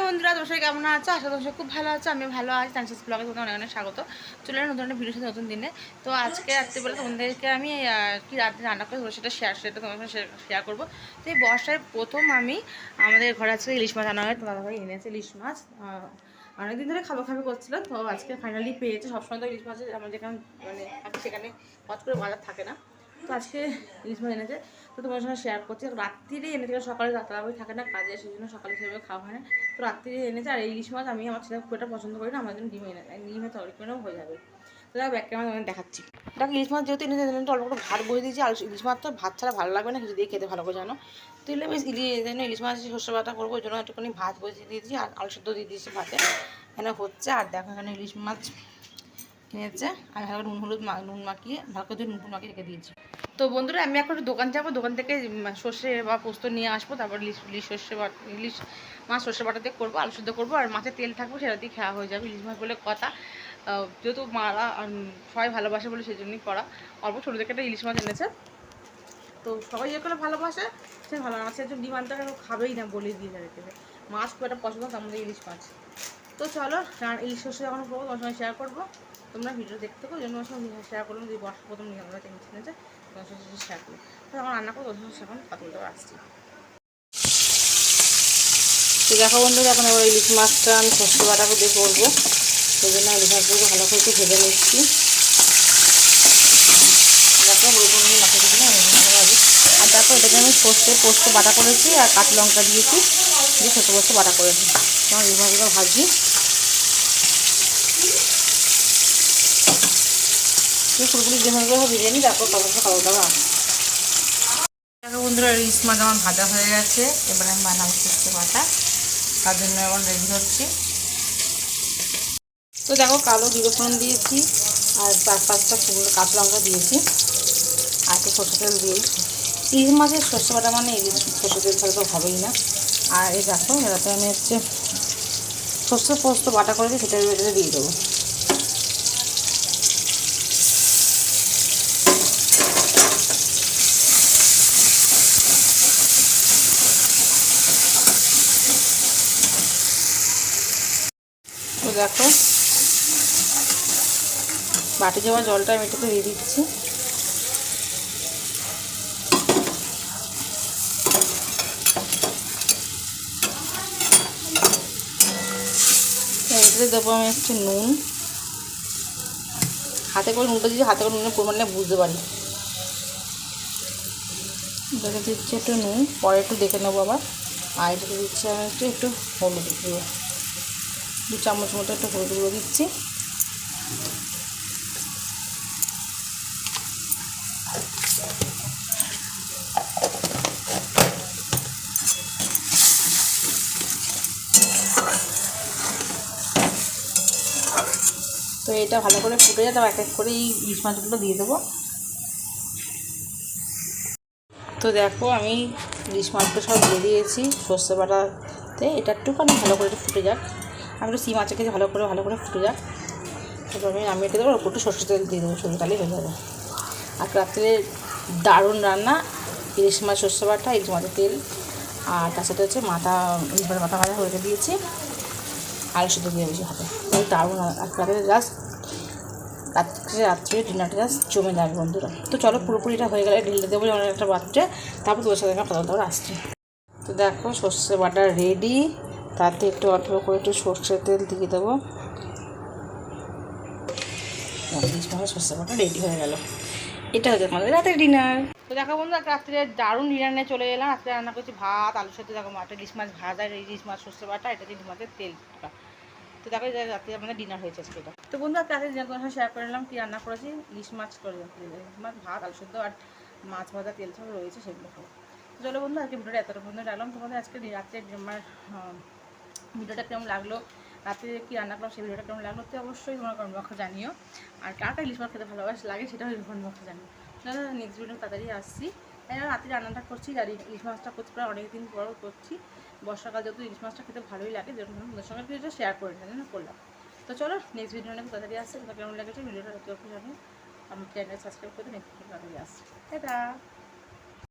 বন্ধুরা, দর্শক কেমন আছো? আশা দর্শক খুব ভালো আছে, আমি ভালো আছি। তানসিস ব্লগে তোমাদের অনেক অনেক স্বাগত। চলে এলাম নতুন একটা ভিডিওর সাথে নতুন দিনে। তো আজকে রাত্রিবেলা তোমাদেরকে আমি কি রাত্রে রান্না করবো সেটা তোমাদের সাথে শেয়ার করবো। তো এই বর্ষায় প্রথম আমি আমাদের ঘরে আজকে ইলিশ মাছ আনা হয়, তোমার ভাই এনেছে ইলিশ মাছ। অনেকদিন ধরে খাবো খাবো করছিল, তো আজকে ফাইনালি পেয়েছে। সবসময় তো ইলিশ মাছের আমার যেখানে মানে থাকে সেখানে হট করে বাজার থাকে না, তো আজকে ইলিশ মাছ এনেছে। তো তোমার সঙ্গে শেয়ার করছি। রাত্রিরে এনেছে, সকালে রাতারাবি থাকে না কাজে, সেই জন্য সকালে সেভাবে খাওয়া হয় না। তো রাত্রিরে এনেছে। আর এই ইলিশ মাছ আমি আমার ছেলে খুব একটা পছন্দ করি না, আমার জন্য ডিমে তরকারি করেও হয়ে যাবে। তো দেখো ব্যাগ ক্যামেরা তোমাদের দেখাচ্ছি। দেখ ইলিশ মাছ যেহেতু এনেছে অল্প করে ভাত বসে দিয়েছি। আর ইলিশ মাছ তো ভাত ছাড়া ভালো লাগবে না, কিছু দিয়ে খেতে ভালো করে জানো। তো এলে বেশ ইলিশ মাছ সর্ষে বাটা করবো, ওই জন্য একটুখানি ভাত বসিয়ে দিয়েছি আর আলু সেদ্ধ দিয়ে দিয়েছি ভাতে। এখানে হচ্ছে। আর দেখো এখানে ইলিশ মাছ কিনেছে, আমি ভালো নুন মাখিয়ে ভালো করে নুন মাখিয়ে রেখে দিয়েছি। তো বন্ধুরা, আমি এখন দোকান যাবো, দোকান থেকে সর্ষে বা পোস্ত নিয়ে আসবো। তারপর ইলিশ মাছ সর্ষে বাটা দিয়ে করবো, আলু সেদ্ধ করবো। আর মাছের তেল থাকবো, সেটা দিয়ে খাওয়া হয়ে যাবে। ইলিশ মাছ বলে কথা, যেহেতু মারা সবাই ভালোবাসে বলে সেই জন্যই করা। অল্প ছোটো থেকে একটা ইলিশ মাছ এনেছে, তো সবাই যে করে ভালোবাসে সে ভালো মাছের জন্য ডিমান্ডটা খাবেই না বলে দিয়ে যাবে। মাছ খুব একটা পছন্দ, তার মধ্যে ইলিশ মাছ। তো চলো ইলিশ সর্ষে যখন করবো তোমার সঙ্গে শেয়ার করবো। তোমরা ভিডিও দেখতে থাকো, জন্য তোমার সঙ্গে শেয়ার করলাম। যদি বর্ষা প্রথম নিয়ে আমরা চিনেছে তোমার সঙ্গে শেয়ার করি। তো যখন রান্না করবো তোমার সঙ্গে এখন কথা বলতে আসছি। তো দেখো বন্ধুরা, এখন এবার ইলিশ মাছটা আমি সর্ষে বাটা দিয়ে করবো, সেই জন্য ইলিশ মাছগুলোকে ভালো করে একটু ভেজে নিচ্ছি। দেখো হলুদ মাথা দিচ্ছি না ভালোভাবে। আর দেখো এটাকে আমি পোস্ত বাটা করেছি আর কাঁচা লঙ্কা দিয়েছি, দিয়ে ছোটো পোস্ত বাটা করেছি। তোমার ইলিশ মাছগুলো ভাজি ফুলগুলি যে মাছগুলো ভেজে নিই, তারপর খাবার দাবার। দেখো বন্ধুরা, ইলিশ মাছ আমার ভাজা হয়ে গেছে। এবার আমি বানাবো সর্ষে বাটা, তার জন্য এখন রেডি হচ্ছি। তো দেখো কালো জিরে ফোড়ন দিয়েছি আর 4-5টা কাঁচা লঙ্কা দিয়েছি আর একটু সর্ষে তেল দিয়েছি। ইলিশ মাছের সর্ষে বাটা মানে ইলিশ সর্ষে তেল ছাড়া তো হবেই না। আর এই দেখো এটাতে আমি সর্ষে পোস্ত বাটা করেছি, সেটা এটাতে দিয়ে দেবো। তো দেখো বাটি যাওয়া জলটা আমি এটাতে দিয়ে দিচ্ছি। এটাতে দেবো আমি একটু নুন, হাতে করে নুনটা দিচ্ছি, হাতে করে নুনের পরিমাণটা বুঝতে পারি। এটাতে দিচ্ছি একটু নুন, পরে একটু দেখে নেবো আবার। আর এটাতে দিচ্ছি আমি একটু হলুদ গুঁড়ো, 2 চামচ মতো একটু হলুদ গুঁড়ো দিচ্ছি। তো এটা ভালো করে ফুটে যায়, তারপর এক এক করে এই ইলিশ মাছগুলো দিয়ে দেবো। তো দেখো আমি ইলিশ মাছগুলো সব দিয়ে দিয়েছি সর্ষে বাটাতে। এটা একটুখানি ভালো করে একটু ফুটে যাক, আমি একটু মাছের খেতে ভালো করে ফুটে যাক। তারপর আমি রেখে দেবো, ওপর একটু সর্ষে তেল দিয়ে দেবো, সর্ষে তেলই হয়ে যাবে। আর রাত্রে দারুণ রান্না, ইলিশ মাছ সর্ষে বাটা, ইলিশ মাছের তেল, আর তার সাথে হচ্ছে ইলিশ মাছের মাথা ভাজা রেখে দিয়েছি, আলু সেদ্ধ দিয়ে দিয়েছি হাতে। দারুণ। আর রাত্রে ডিনারটা জাস্ট জমে যাবে বন্ধুরা। তো চলো পুরোপুরিটা হয়ে গেলে ঢেলে দেবো যেমন একটা পাত্রে, তারপর তোর সাথে কথা বলতে আসছি। তো দেখো সর্ষে বাটা রেডি, তাতে একটু অল্প করে একটু সর্ষের তেল দিয়ে দেবো। সর্ষে বাটা রেডি হয়ে গেল। এটা হচ্ছে আমাদের রাতের ডিনার। তো দেখো বন্ধু, রাত্রে দারুণ ডিনার নিয়ে চলে এলাম। রাত্রে রান্না করছি ভাত, আলু সেদ্ধ, দেখো মাঠে ইলিশ মাছ ভাজা, ইলিশ মাছ সর্ষে বাটা, এটা ইলিশ মাছের তেল। তো দেখো রাত্রে আমাদের ডিনার হয়েছে সেটা। তো বন্ধু রাত্রে ডিনার তোমার সাথে শেয়ার করে নিলাম কী রান্না করেছি। ইলিশ মাছ ইলিশ মাছ ভাত, আলু সেদ্ধ আর মাছ ভাজা, তেল সব রয়েছে, সেগুলো খাবো। তো চলো বন্ধু, আজকে ভিডিওটা এতটা পর্যন্ত রাখলাম। তোমাদের আজকে রাত্রে আমার ভিডিওটা কেমন লাগলো, রাত্রে কী রান্না করলাম সেই ভিডিওটা কেমন লাগলো, তো অবশ্যই তোমার কমেন্ট বক্সে জানিও। আর কার ইলিশ মাছ খেতে লাগে সেটাও কমেন্ট বক্সে জানিও। তাহলে নেক্সট ভিডিও তাড়াতাড়ি আসছি। তাই রাত্রে রান্নাটা করছি আর ইলিশ মাছটা করছি, প্রায় অনেকদিন পর করছি। বর্ষাকাল যেহেতু ইলিশ মাছটা খেতে ভালোই লাগে, যেরকম তোমাদের সঙ্গে ভিডিওটা শেয়ার করে জন্য করলাম। তো চলো নেক্সট ভিডিও অনেক তাড়াতাড়ি আসছে। তোমার কেমন লেগেছে ভিডিওটা জানিও। আমার চ্যানেল সাবস্ক্রাইব করে নেক্সট ভিডিও তাড়াতাড়ি আসছে। টাটা।